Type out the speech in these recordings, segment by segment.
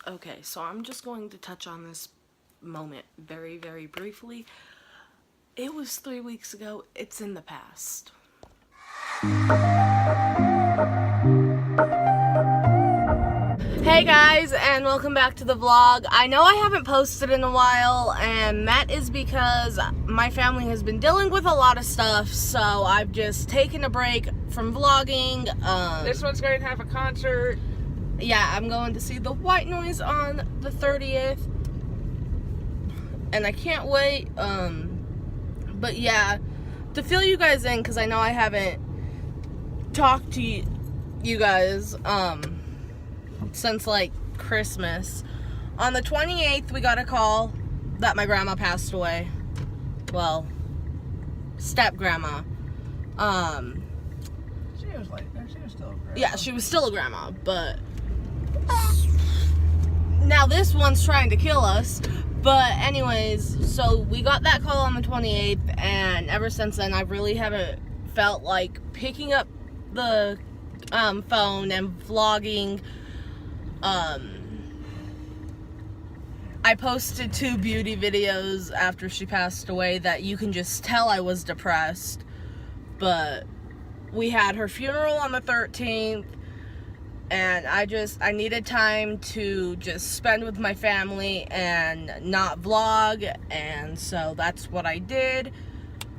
Okay, so I'm just going to touch on this moment very, very briefly. It was 3 weeks ago. It's in the past. Hey guys, and welcome back to the vlog. I know I haven't posted in a while, and that is because my family has been dealing with a lot of stuff, so I've just taken a break from vlogging. This one's going to have a concert. Yeah, I'm going to see the White Noise on the 30th, and I can't wait. But yeah, to fill you guys in, because I know I haven't talked to you guys, since like Christmas. On the 28th, we got a call that my grandma passed away. Well, step grandma. She was still a grandma. Yeah, she was still a grandma, but now this one's trying to kill us. But anyways, so we got that call on the 28th, and ever since then, I really haven't felt like picking up the phone and vlogging. I posted 2 beauty videos after she passed away that you can just tell I was depressed, but we had her funeral on the 13th, and I needed time to just spend with my family and not vlog, and so that's what I did.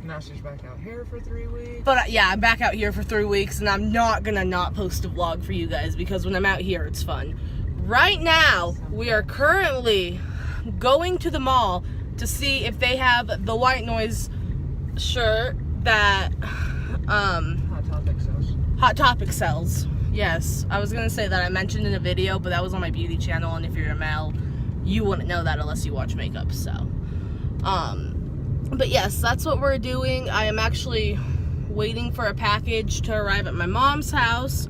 Now she's back out here for 3 weeks. But yeah, I'm back out here for 3 weeks, and I'm not gonna not post a vlog for you guys, because when I'm out here, it's fun. Right now, we are currently going to the mall to see if they have the White Noise shirt that Hot Topic sells. Yes, I was gonna say that I mentioned in a video, but that was on my beauty channel, and if you're a male, you wouldn't know that unless you watch makeup. So, but yes, that's what we're doing. I am actually waiting for a package to arrive at my mom's house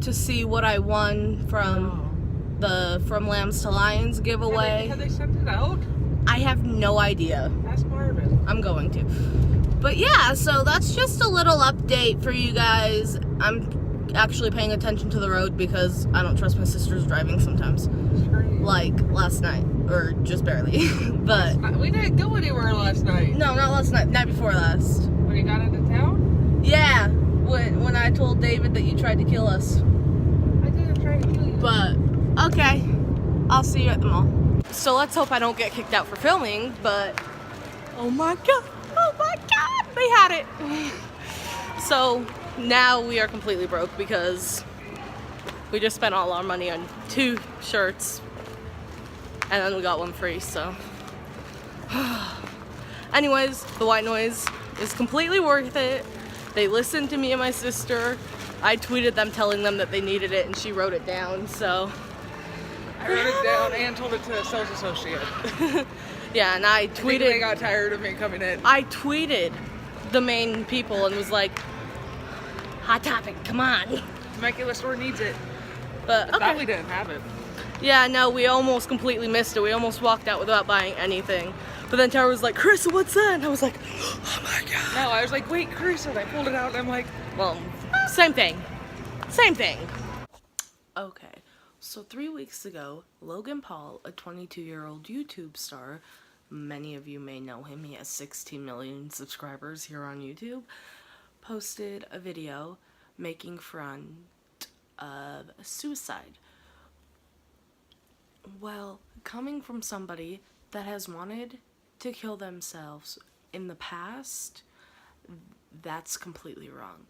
to see what I won from the From Lambs to Lions giveaway. Have they sent it out? I have no idea. Ask Marvin. I'm going to. But yeah, so that's just a little update for you guys. I'm actually paying attention to the road because I don't trust my sister's driving sometimes. Like last night, or just barely. But we didn't go anywhere last night. No, not last night. Night before last. When you got into town? Yeah, when I told David that you tried to kill us. I didn't try to kill you. But okay, I'll see you at the mall. So let's hope I don't get kicked out for filming. But oh my god, they had it. So now we are completely broke because we just spent all our money on 2 shirts, and then we got 1 free. So anyways, the White Noise is completely worth it. They listened to me and my sister. I tweeted them telling them that they needed it, and she wrote it down. So I wrote it down and told it to a sales associate. yeah, and I tweeted. They got tired of me coming in. I tweeted the main people and was like, Hot Topic, come on. Temecula store needs it. But okay. Thought we didn't have it. Yeah, no, we almost completely missed it. We almost walked out without buying anything. But then Tara was like, Carissa, what's that? And I was like, oh my god. No, I was like, wait, Carissa. And I pulled it out and I'm like, well, same thing. Same thing. Okay, so 3 weeks ago, Logan Paul, a 22-year-old YouTube star, many of you may know him, he has 16 million subscribers here on YouTube, posted a video making fun of suicide. Well, coming from somebody that has wanted to kill themselves in the past, that's completely wrong.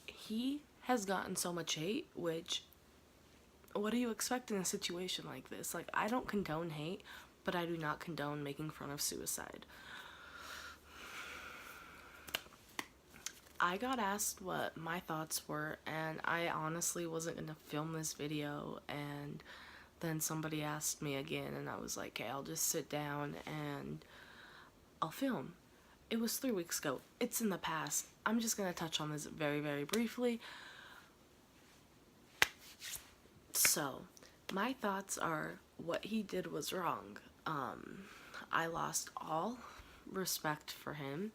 He has gotten so much hate, which, what do you expect in a situation like this? Like, I don't condone hate, but I do not condone making fun of suicide. I got asked what my thoughts were, and I honestly wasn't gonna film this video, and then somebody asked me again, and I was like, okay, I'll just sit down and I'll film. It was 3 weeks ago. It's in the past. I'm just gonna touch on this very, very briefly. So, my thoughts are, what he did was wrong. I lost all respect for him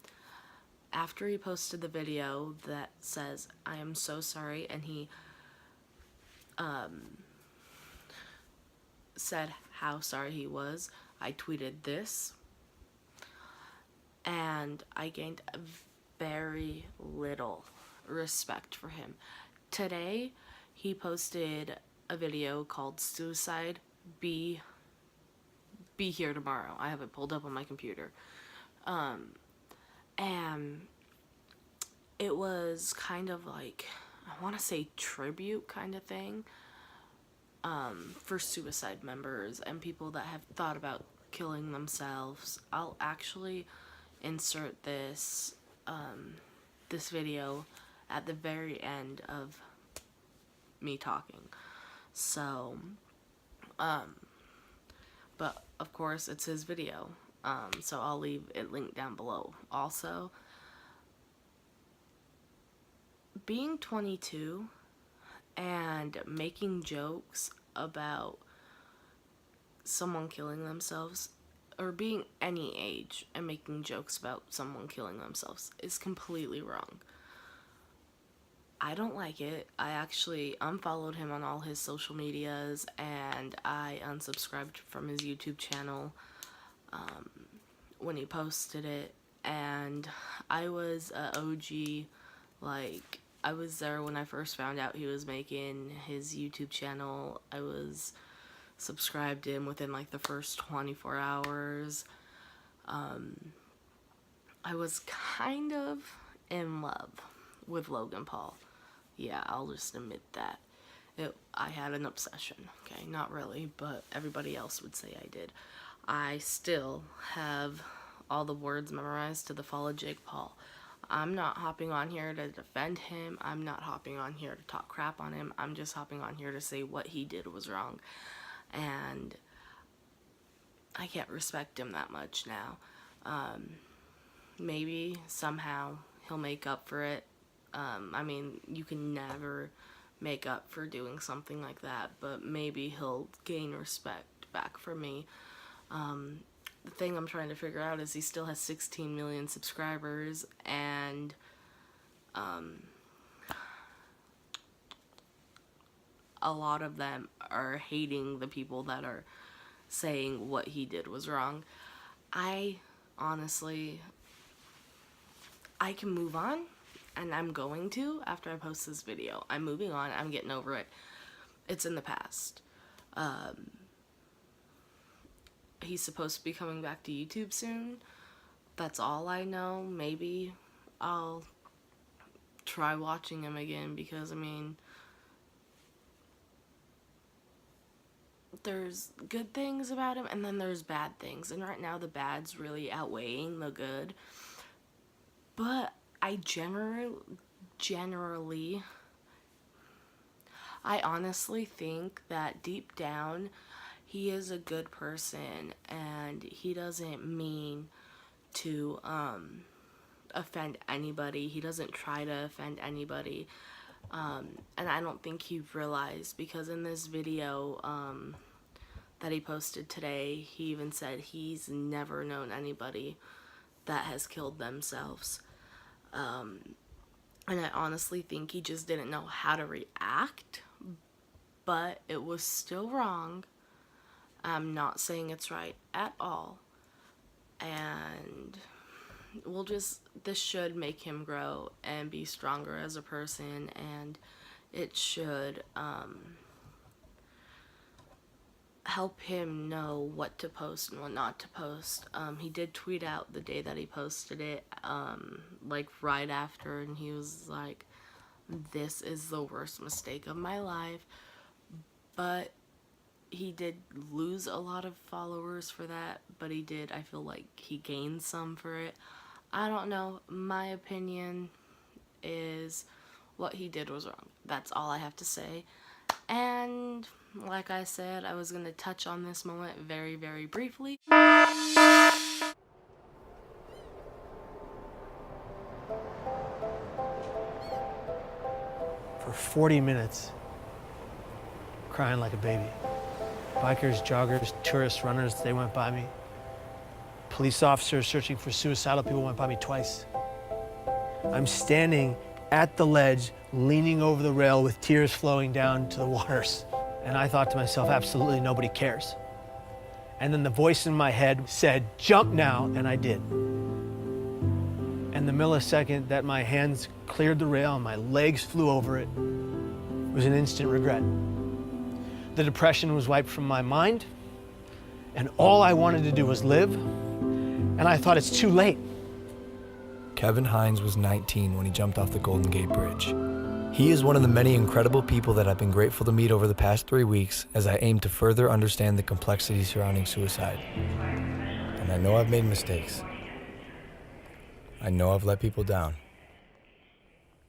after he posted the video that says, I am so sorry, and he said how sorry he was, I tweeted this, and I gained very little respect for him. Today, he posted a video called Suicide Be Here Tomorrow. I have it pulled up on my computer. And it was kind of like, I want to say tribute kind of thing, for suicide members and people that have thought about killing themselves. I'll actually insert this this video at the very end of me talking. So, but of course it's his video, so I'll leave it linked down below. Also, being 22 and making jokes about someone killing themselves, or being any age and making jokes about someone killing themselves, is completely wrong. I don't like it. I actually unfollowed him on all his social medias, and I unsubscribed from his YouTube channel when he posted it. And I was a OG, like, I was there when I first found out he was making his YouTube channel. I was subscribed in within like the first 24 hours. I was kind of in love with Logan Paul. Yeah, I'll just admit that. I had an obsession, okay? Not really, but everybody else would say I did. I still have all the words memorized to the Fall of Jake Paul. I'm not hopping on here to defend him. I'm not hopping on here to talk crap on him. I'm just hopping on here to say what he did was wrong. And I can't respect him that much now. Maybe somehow he'll make up for it. I mean, you can never make up for doing something like that, but maybe he'll gain respect back from me. The thing I'm trying to figure out is he still has 16 million subscribers, and a lot of them are hating the people that are saying what he did was wrong. I honestly, I can move on, and I'm going to after I post this video. I'm moving on. I'm getting over it. It's in the past. He's supposed to be coming back to YouTube soon. That's all I know. Maybe I'll try watching him again, because, I mean, there's good things about him, and then there's bad things. And right now, the bad's really outweighing the good. But I I honestly think that deep down, he is a good person, and he doesn't mean to offend anybody. He doesn't try to offend anybody. And I don't think he realized, because in this video that he posted today, he even said he's never known anybody that has killed themselves. And I honestly think he just didn't know how to react, but it was still wrong. I'm not saying it's right at all. And this should make him grow and be stronger as a person, and it should help him know what to post and what not to post. He did tweet out the day that he posted it, like right after, and he was like, "This is the worst mistake of my life." But he did lose a lot of followers for that, but I feel like he gained some for it. I don't know. My opinion is what he did was wrong. That's all I have to say. And like I said, I was going to touch on this moment very, very briefly. For 40 minutes, crying like a baby. Bikers, joggers, tourists, runners, they went by me. Police officers searching for suicidal people went by me twice. I'm standing at the ledge, leaning over the rail with tears flowing down to the waters. And I thought to myself, absolutely nobody cares. And then the voice in my head said, jump now, and I did. And the millisecond that my hands cleared the rail and my legs flew over it was an instant regret. The depression was wiped from my mind, and all I wanted to do was live, and I thought it's too late. Kevin Hines was 19 when he jumped off the Golden Gate Bridge. He is one of the many incredible people that I've been grateful to meet over the past 3 weeks as I aim to further understand the complexities surrounding suicide. And I know I've made mistakes. I know I've let people down.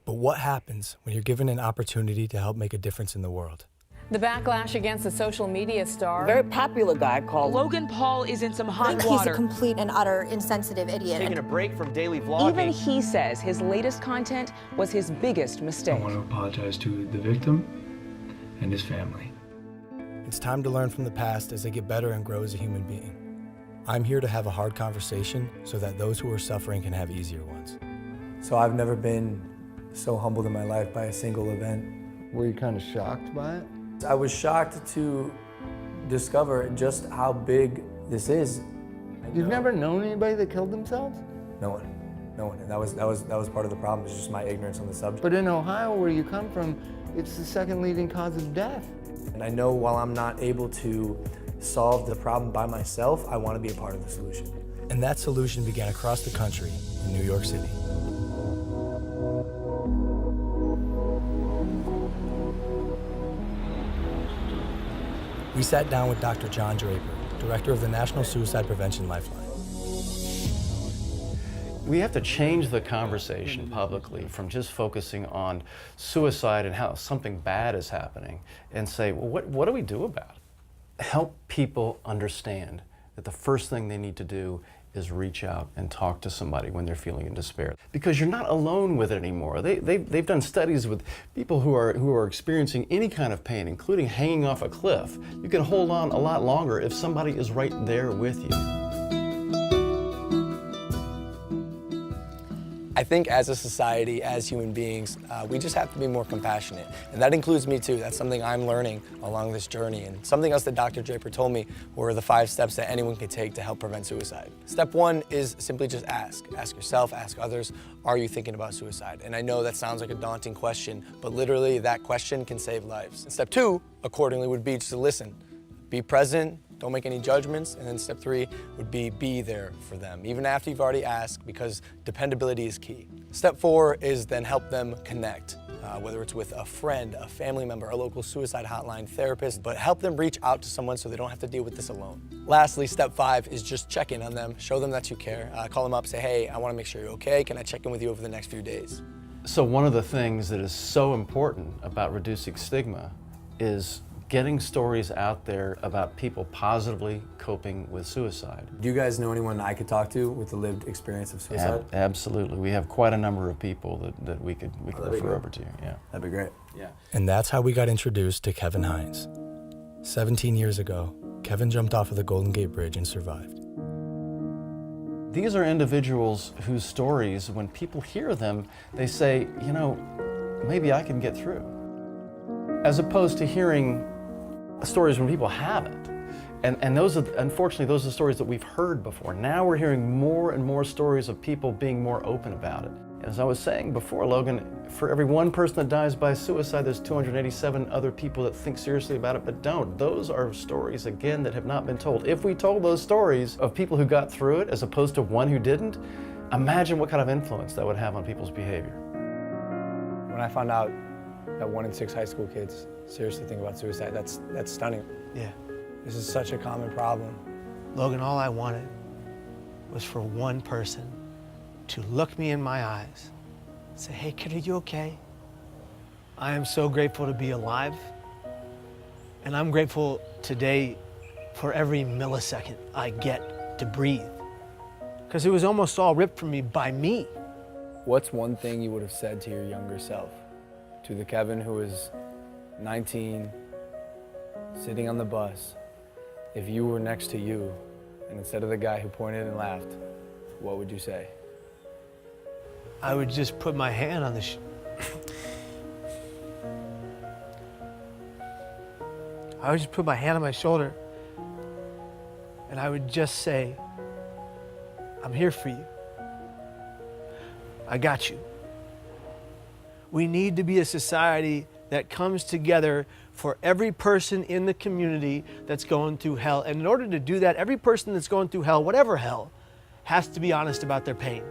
But what happens when you're given an opportunity to help make a difference in the world? The backlash against the social media star. Very popular guy called Logan Paul is in some hot He's water. a complete and utter insensitive idiot. Taking a break from daily vlogging. Even he says his latest content was his biggest mistake. I want to apologize to the victim and his family. It's time to learn from the past as they get better and grow as a human being. I'm here to have a hard conversation so that those who are suffering can have easier ones. So I've never been so humbled in my life by a single event. Were you kind of shocked by it? I was shocked to discover just how big this is. You've never known anybody that killed themselves? No one. And that was part of the problem, is just my ignorance on the subject. But in Ohio, where you come from, it's the second leading cause of death. And I know while I'm not able to solve the problem by myself, I want to be a part of the solution. And that solution began across the country in New York City. We sat down with Dr. John Draper, director of the National Suicide Prevention Lifeline. We have to change the conversation publicly from just focusing on suicide and how something bad is happening and say, well, what do we do about it? Help people understand that the first thing they need to do is reach out and talk to somebody when they're feeling in despair. Because you're not alone with it anymore. They've done studies with people who are experiencing any kind of pain, including hanging off a cliff. You can hold on a lot longer if somebody is right there with you. I think as a society, as human beings, we just have to be more compassionate. And that includes me too. That's something I'm learning along this journey. And something else that Dr. Draper told me were the 5 steps that anyone can take to help prevent suicide. Step 1 is simply just ask. Ask yourself, ask others, are you thinking about suicide? And I know that sounds like a daunting question, but literally that question can save lives. And step 2, accordingly, would be just to listen. Be present, don't make any judgments, and then step 3 would be there for them, even after you've already asked, because dependability is key. Step 4 is then help them connect, whether it's with a friend, a family member, a local suicide hotline, therapist, but help them reach out to someone so they don't have to deal with this alone. Lastly, step 5 is just check in on them, show them that you care, call them up, say, hey, I want to make sure you're okay, can I check in with you over the next few days? So one of the things that is so important about reducing stigma is getting stories out there about people positively coping with suicide. Do you guys know anyone I could talk to with the lived experience of suicide? Absolutely. We have quite a number of people that we could refer over to. Yeah. That'd be great. Yeah. And that's how we got introduced to Kevin Hines. 17 years ago, Kevin jumped off of the Golden Gate Bridge and survived. These are individuals whose stories, when people hear them, they say, you know, maybe I can get through. As opposed to hearing stories when people haven't. And those are, unfortunately, those are stories that we've heard before. Now we're hearing more and more stories of people being more open about it. And as I was saying before, Logan, for every 1 person that dies by suicide, there's 287 other people that think seriously about it but don't. Those are stories, again, that have not been told. If we told those stories of people who got through it as opposed to one who didn't, imagine what kind of influence that would have on people's behavior. When I found out that 1 in 6 high school kids seriously think about suicide, that's stunning. Yeah. This is such a common problem. Logan, all I wanted was for one person to look me in my eyes and say, hey kid, are you okay? I am so grateful to be alive. And I'm grateful today for every millisecond I get to breathe. Because it was almost all ripped from me by me. What's one thing you would have said to your younger self? To the Kevin who was 19, sitting on the bus, if you were next to you, and instead of the guy who pointed and laughed, what would you say? I would just put my hand on the I would just put my hand on my shoulder and I would just say, I'm here for you. I got you. We need to be a society that comes together for every person in the community that's going through hell. And in order to do that, every person that's going through hell, whatever hell, has to be honest about their pain.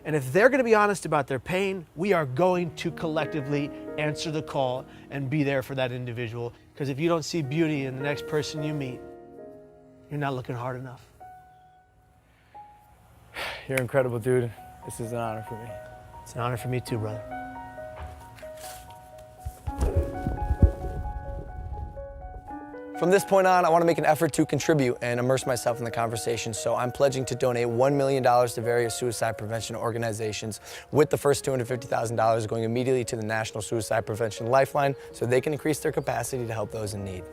And if they're going to be honest about their pain, we are going to collectively answer the call and be there for that individual. Because if you don't see beauty in the next person you meet, you're not looking hard enough. You're incredible, dude. This is an honor for me. It's an honor for me too, brother. From this point on, I want to make an effort to contribute and immerse myself in the conversation, so I'm pledging to donate $1 million to various suicide prevention organizations, with the first $250,000 going immediately to the National Suicide Prevention Lifeline so they can increase their capacity to help those in need.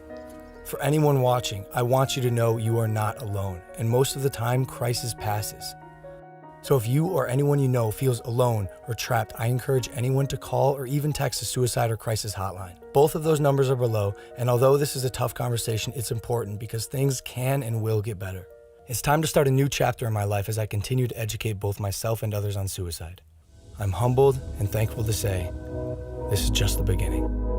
For anyone watching, I want you to know you are not alone, and most of the time, crisis passes. So if you or anyone you know feels alone or trapped, I encourage anyone to call or even text a suicide or crisis hotline. Both of those numbers are below, and although this is a tough conversation, it's important because things can and will get better. It's time to start a new chapter in my life as I continue to educate both myself and others on suicide. I'm humbled and thankful to say, this is just the beginning.